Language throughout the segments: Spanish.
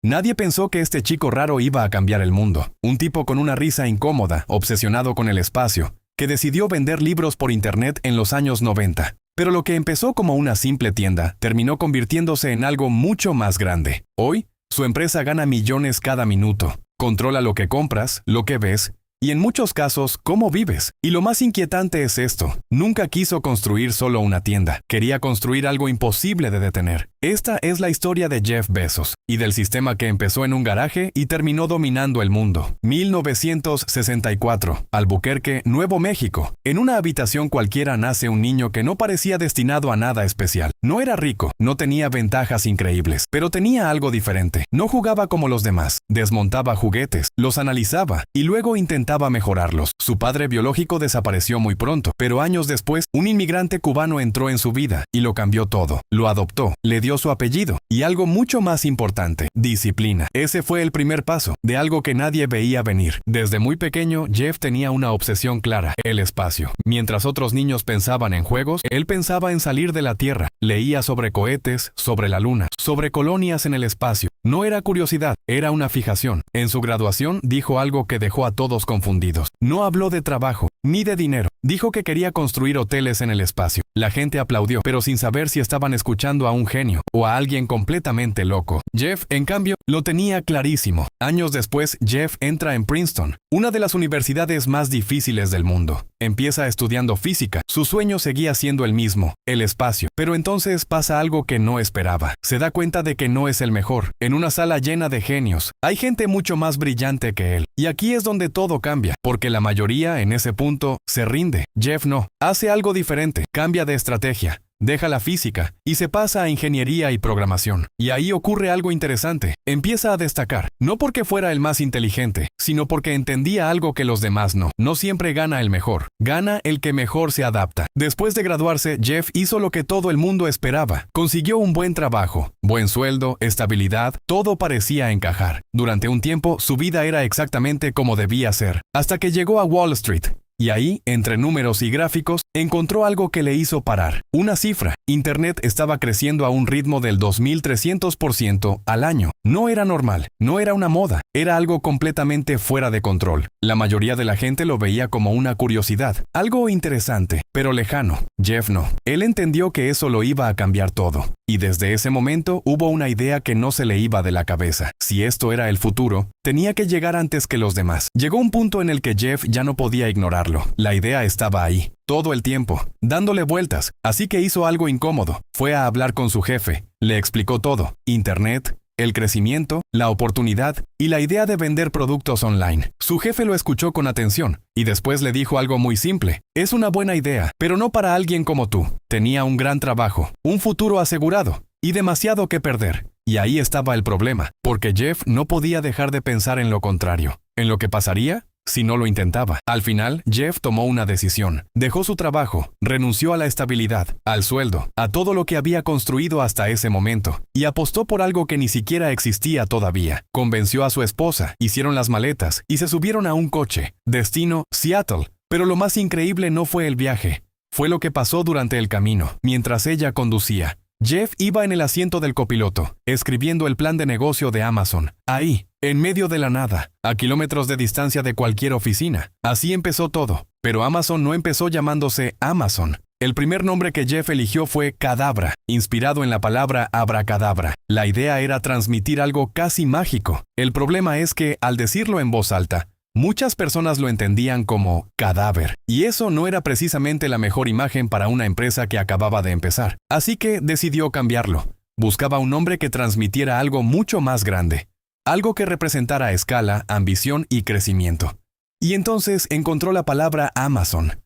Nadie pensó que este chico raro iba a cambiar el mundo. Un tipo con una risa incómoda, obsesionado con el espacio, que decidió vender libros por internet en los años 90. Pero lo que empezó como una simple tienda, terminó convirtiéndose en algo mucho más grande. Hoy, su empresa gana millones cada minuto. Controla lo que compras, lo que ves, y en muchos casos, cómo vives. Y lo más inquietante es esto: nunca quiso construir solo una tienda, quería construir algo imposible de detener. Esta es la historia de Jeff Bezos, y del sistema que empezó en un garaje y terminó dominando el mundo. 1964, Albuquerque, Nuevo México. En una habitación cualquiera nace un niño que no parecía destinado a nada especial. No era rico, no tenía ventajas increíbles, pero tenía algo diferente. No jugaba como los demás, desmontaba juguetes, los analizaba, y luego intentaba mejorarlos. Su padre biológico desapareció muy pronto, pero años después, un inmigrante cubano entró en su vida y lo cambió todo. Lo adoptó, le dio su apellido, y algo mucho más importante: disciplina. Ese fue el primer paso, de algo que nadie veía venir. Desde muy pequeño, Jeff tenía una obsesión clara: el espacio. Mientras otros niños pensaban en juegos, él pensaba en salir de la Tierra. Leía sobre cohetes, sobre la Luna, sobre colonias en el espacio. No era curiosidad, era una fijación. En su graduación dijo algo que dejó a todos confundidos. No habló de trabajo, ni de dinero. Dijo que quería construir hoteles en el espacio. La gente aplaudió, pero sin saber si estaban escuchando a un genio o a alguien completamente loco. Jeff, en cambio, lo tenía clarísimo. Años después, Jeff entra en Princeton, una de las universidades más difíciles del mundo. Empieza estudiando física. Su sueño seguía siendo el mismo: el espacio. Pero entonces pasa algo que no esperaba. Se da cuenta de que no es el mejor. En una sala llena de genios, hay gente mucho más brillante que él. Y aquí es donde todo cambia, porque la mayoría, en ese punto, se rinde. Jeff no. Hace algo diferente. Cambia de estrategia. Deja la física y se pasa a ingeniería y programación. Y ahí ocurre algo interesante. Empieza a destacar, no porque fuera el más inteligente, sino porque entendía algo que los demás no. No siempre gana el mejor, gana el que mejor se adapta. Después de graduarse, Jeff hizo lo que todo el mundo esperaba. Consiguió un buen trabajo, buen sueldo, estabilidad, todo parecía encajar. Durante un tiempo, su vida era exactamente como debía ser, hasta que llegó a Wall Street. Y ahí, entre números y gráficos, encontró algo que le hizo parar. Una cifra: Internet estaba creciendo a un ritmo del 2300% al año. No era normal, no era una moda, era algo completamente fuera de control. La mayoría de la gente lo veía como una curiosidad, algo interesante, pero lejano. Jeff no. Él entendió que eso lo iba a cambiar todo. Y desde ese momento hubo una idea que no se le iba de la cabeza. Si esto era el futuro, tenía que llegar antes que los demás. Llegó un punto en el que Jeff ya no podía ignorarlo. La idea estaba ahí, todo el tiempo, dándole vueltas, así que hizo algo incómodo. Fue a hablar con su jefe, le explicó todo: Internet, el crecimiento, la oportunidad y la idea de vender productos online. Su jefe lo escuchó con atención y después le dijo algo muy simple: es una buena idea, pero no para alguien como tú. Tenía un gran trabajo, un futuro asegurado y demasiado que perder. Y ahí estaba el problema, porque Jeff no podía dejar de pensar en lo contrario, en lo que pasaría si no lo intentaba. Al final, Jeff tomó una decisión. Dejó su trabajo, renunció a la estabilidad, al sueldo, a todo lo que había construido hasta ese momento, y apostó por algo que ni siquiera existía todavía. Convenció a su esposa, hicieron las maletas y se subieron a un coche. Destino: Seattle. Pero lo más increíble no fue el viaje, fue lo que pasó durante el camino, mientras ella conducía. Jeff iba en el asiento del copiloto, escribiendo el plan de negocio de Amazon. Ahí, en medio de la nada, a kilómetros de distancia de cualquier oficina. Así empezó todo. Pero Amazon no empezó llamándose Amazon. El primer nombre que Jeff eligió fue Cadabra, inspirado en la palabra abracadabra. La idea era transmitir algo casi mágico. El problema es que, al decirlo en voz alta, muchas personas lo entendían como cadáver, y eso no era precisamente la mejor imagen para una empresa que acababa de empezar. Así que decidió cambiarlo. Buscaba un nombre que transmitiera algo mucho más grande, algo que representara escala, ambición y crecimiento. Y entonces encontró la palabra Amazon,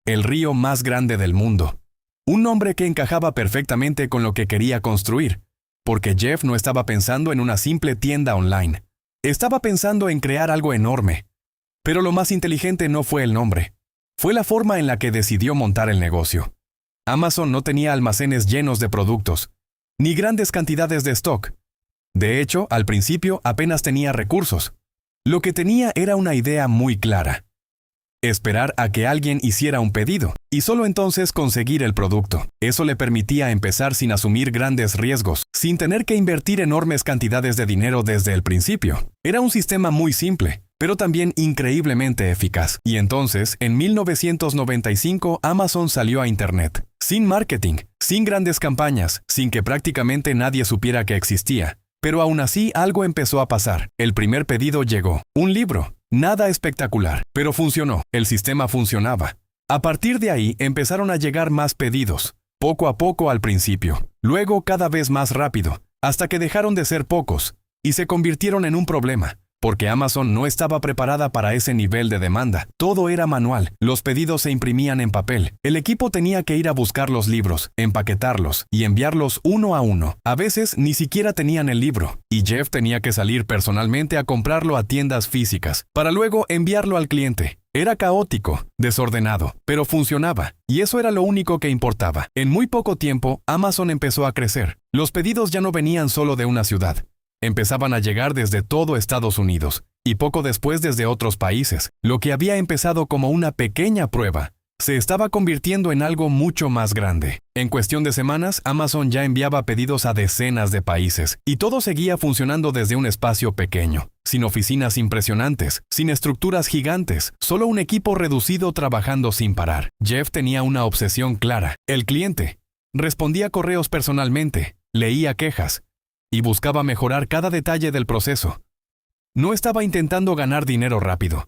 el río más grande del mundo. Un nombre que encajaba perfectamente con lo que quería construir, porque Jeff no estaba pensando en una simple tienda online. Estaba pensando en crear algo enorme. Pero lo más inteligente no fue el nombre, fue la forma en la que decidió montar el negocio. Amazon no tenía almacenes llenos de productos, ni grandes cantidades de stock. De hecho, al principio apenas tenía recursos. Lo que tenía era una idea muy clara: esperar a que alguien hiciera un pedido, y solo entonces conseguir el producto. Eso le permitía empezar sin asumir grandes riesgos, sin tener que invertir enormes cantidades de dinero desde el principio. Era un sistema muy simple, pero también increíblemente eficaz. Y entonces, en 1995, Amazon salió a Internet. Sin marketing, sin grandes campañas, sin que prácticamente nadie supiera que existía. Pero aún así algo empezó a pasar. El primer pedido llegó. Un libro. Nada espectacular, pero funcionó. El sistema funcionaba. A partir de ahí empezaron a llegar más pedidos. Poco a poco al principio. Luego cada vez más rápido. Hasta que dejaron de ser pocos. Y se convirtieron en un problema. Porque Amazon no estaba preparada para ese nivel de demanda. Todo era manual, los pedidos se imprimían en papel. El equipo tenía que ir a buscar los libros, empaquetarlos y enviarlos uno a uno. A veces ni siquiera tenían el libro, y Jeff tenía que salir personalmente a comprarlo a tiendas físicas, para luego enviarlo al cliente. Era caótico, desordenado, pero funcionaba, y eso era lo único que importaba. En muy poco tiempo, Amazon empezó a crecer. Los pedidos ya no venían solo de una ciudad. Empezaban a llegar desde todo Estados Unidos, y poco después desde otros países. Lo que había empezado como una pequeña prueba, se estaba convirtiendo en algo mucho más grande. En cuestión de semanas, Amazon ya enviaba pedidos a decenas de países, y todo seguía funcionando desde un espacio pequeño, sin oficinas impresionantes, sin estructuras gigantes, solo un equipo reducido trabajando sin parar. Jeff tenía una obsesión clara: el cliente. Respondía correos personalmente, leía quejas, y buscaba mejorar cada detalle del proceso. No estaba intentando ganar dinero rápido.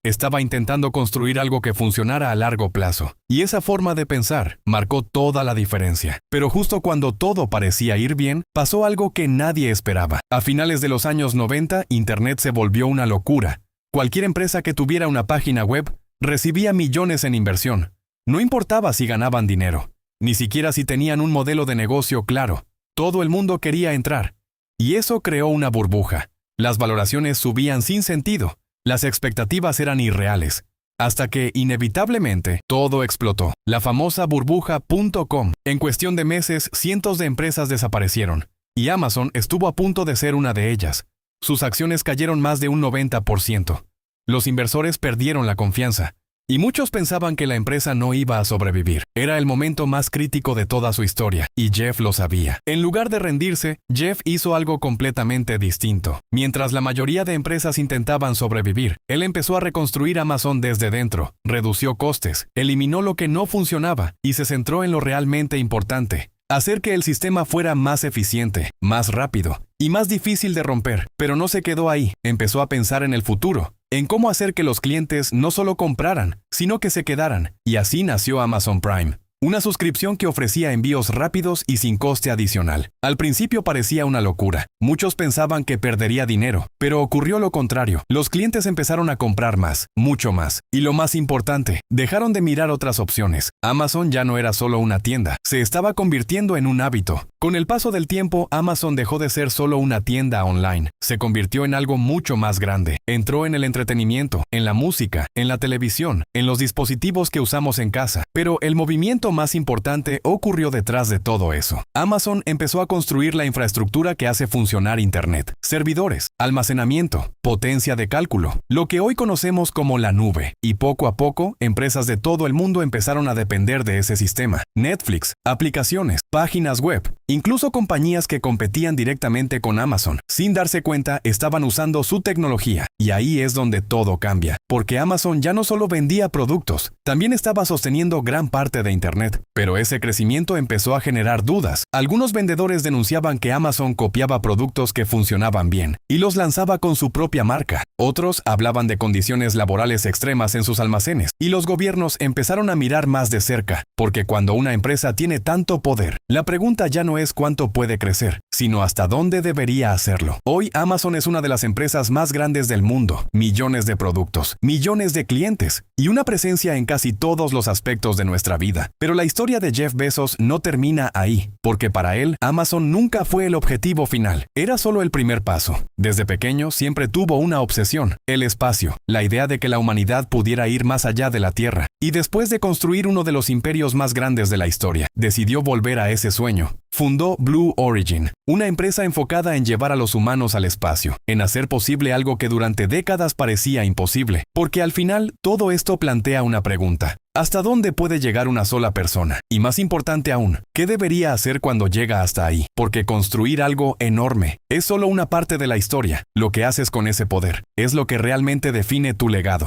Estaba intentando construir algo que funcionara a largo plazo. Y esa forma de pensar marcó toda la diferencia. Pero justo cuando todo parecía ir bien, pasó algo que nadie esperaba. A finales de los años 90, Internet se volvió una locura. Cualquier empresa que tuviera una página web recibía millones en inversión. No importaba si ganaban dinero, ni siquiera si tenían un modelo de negocio claro. Todo el mundo quería entrar. Y eso creó una burbuja. Las valoraciones subían sin sentido. Las expectativas eran irreales. Hasta que, inevitablemente, todo explotó. La famosa burbuja.com. En cuestión de meses, cientos de empresas desaparecieron. Y Amazon estuvo a punto de ser una de ellas. Sus acciones cayeron más de un 90%. Los inversores perdieron la confianza. Y muchos pensaban que la empresa no iba a sobrevivir. Era el momento más crítico de toda su historia, y Jeff lo sabía. En lugar de rendirse, Jeff hizo algo completamente distinto. Mientras la mayoría de empresas intentaban sobrevivir, él empezó a reconstruir Amazon desde dentro, redució costes, eliminó lo que no funcionaba y se centró en lo realmente importante: hacer que el sistema fuera más eficiente, más rápido y más difícil de romper. Pero no se quedó ahí, empezó a pensar en el futuro, en cómo hacer que los clientes no solo compraran, sino que se quedaran. Y así nació Amazon Prime, una suscripción que ofrecía envíos rápidos y sin coste adicional. Al principio parecía una locura. Muchos pensaban que perdería dinero, pero ocurrió lo contrario. Los clientes empezaron a comprar más, mucho más. Y lo más importante, dejaron de mirar otras opciones. Amazon ya no era solo una tienda, se estaba convirtiendo en un hábito. Con el paso del tiempo, Amazon dejó de ser solo una tienda online. Se convirtió en algo mucho más grande. Entró en el entretenimiento, en la música, en la televisión, en los dispositivos que usamos en casa. Pero el movimiento más importante ocurrió detrás de todo eso. Amazon empezó a construir la infraestructura que hace funcionar Internet. Servidores, almacenamiento, potencia de cálculo, lo que hoy conocemos como la nube. Y poco a poco, empresas de todo el mundo empezaron a depender de ese sistema. Netflix, aplicaciones, páginas web, incluso compañías que competían directamente con Amazon. Sin darse cuenta, estaban usando su tecnología. Y ahí es donde todo cambia. Porque Amazon ya no solo vendía productos, también estaba sosteniendo gran parte de Internet. Pero ese crecimiento empezó a generar dudas. Algunos vendedores denunciaban que Amazon copiaba productos que funcionaban bien y los lanzaba con su propia marca. Otros hablaban de condiciones laborales extremas en sus almacenes. Y los gobiernos empezaron a mirar más de cerca. Porque cuando una empresa tiene tanto poder, la pregunta ya no es cuánto puede crecer, sino hasta dónde debería hacerlo. Hoy Amazon es una de las empresas más grandes del mundo. Millones de productos, millones de clientes y una presencia en casi todos los aspectos de nuestra vida. Pero la historia de Jeff Bezos no termina ahí, porque para él, Amazon nunca fue el objetivo final. Era solo el primer paso. Desde pequeño siempre tuvo una obsesión: el espacio, la idea de que la humanidad pudiera ir más allá de la Tierra. Y después de construir uno de los imperios más grandes de la historia, decidió volver a ese sueño. Fundó Blue Origin, una empresa enfocada en llevar a los humanos al espacio, en hacer posible algo que durante décadas parecía imposible, porque al final todo esto plantea una pregunta. ¿Hasta dónde puede llegar una sola persona? Y más importante aún, ¿qué debería hacer cuando llega hasta ahí? Porque construir algo enorme es solo una parte de la historia. Lo que haces con ese poder es lo que realmente define tu legado.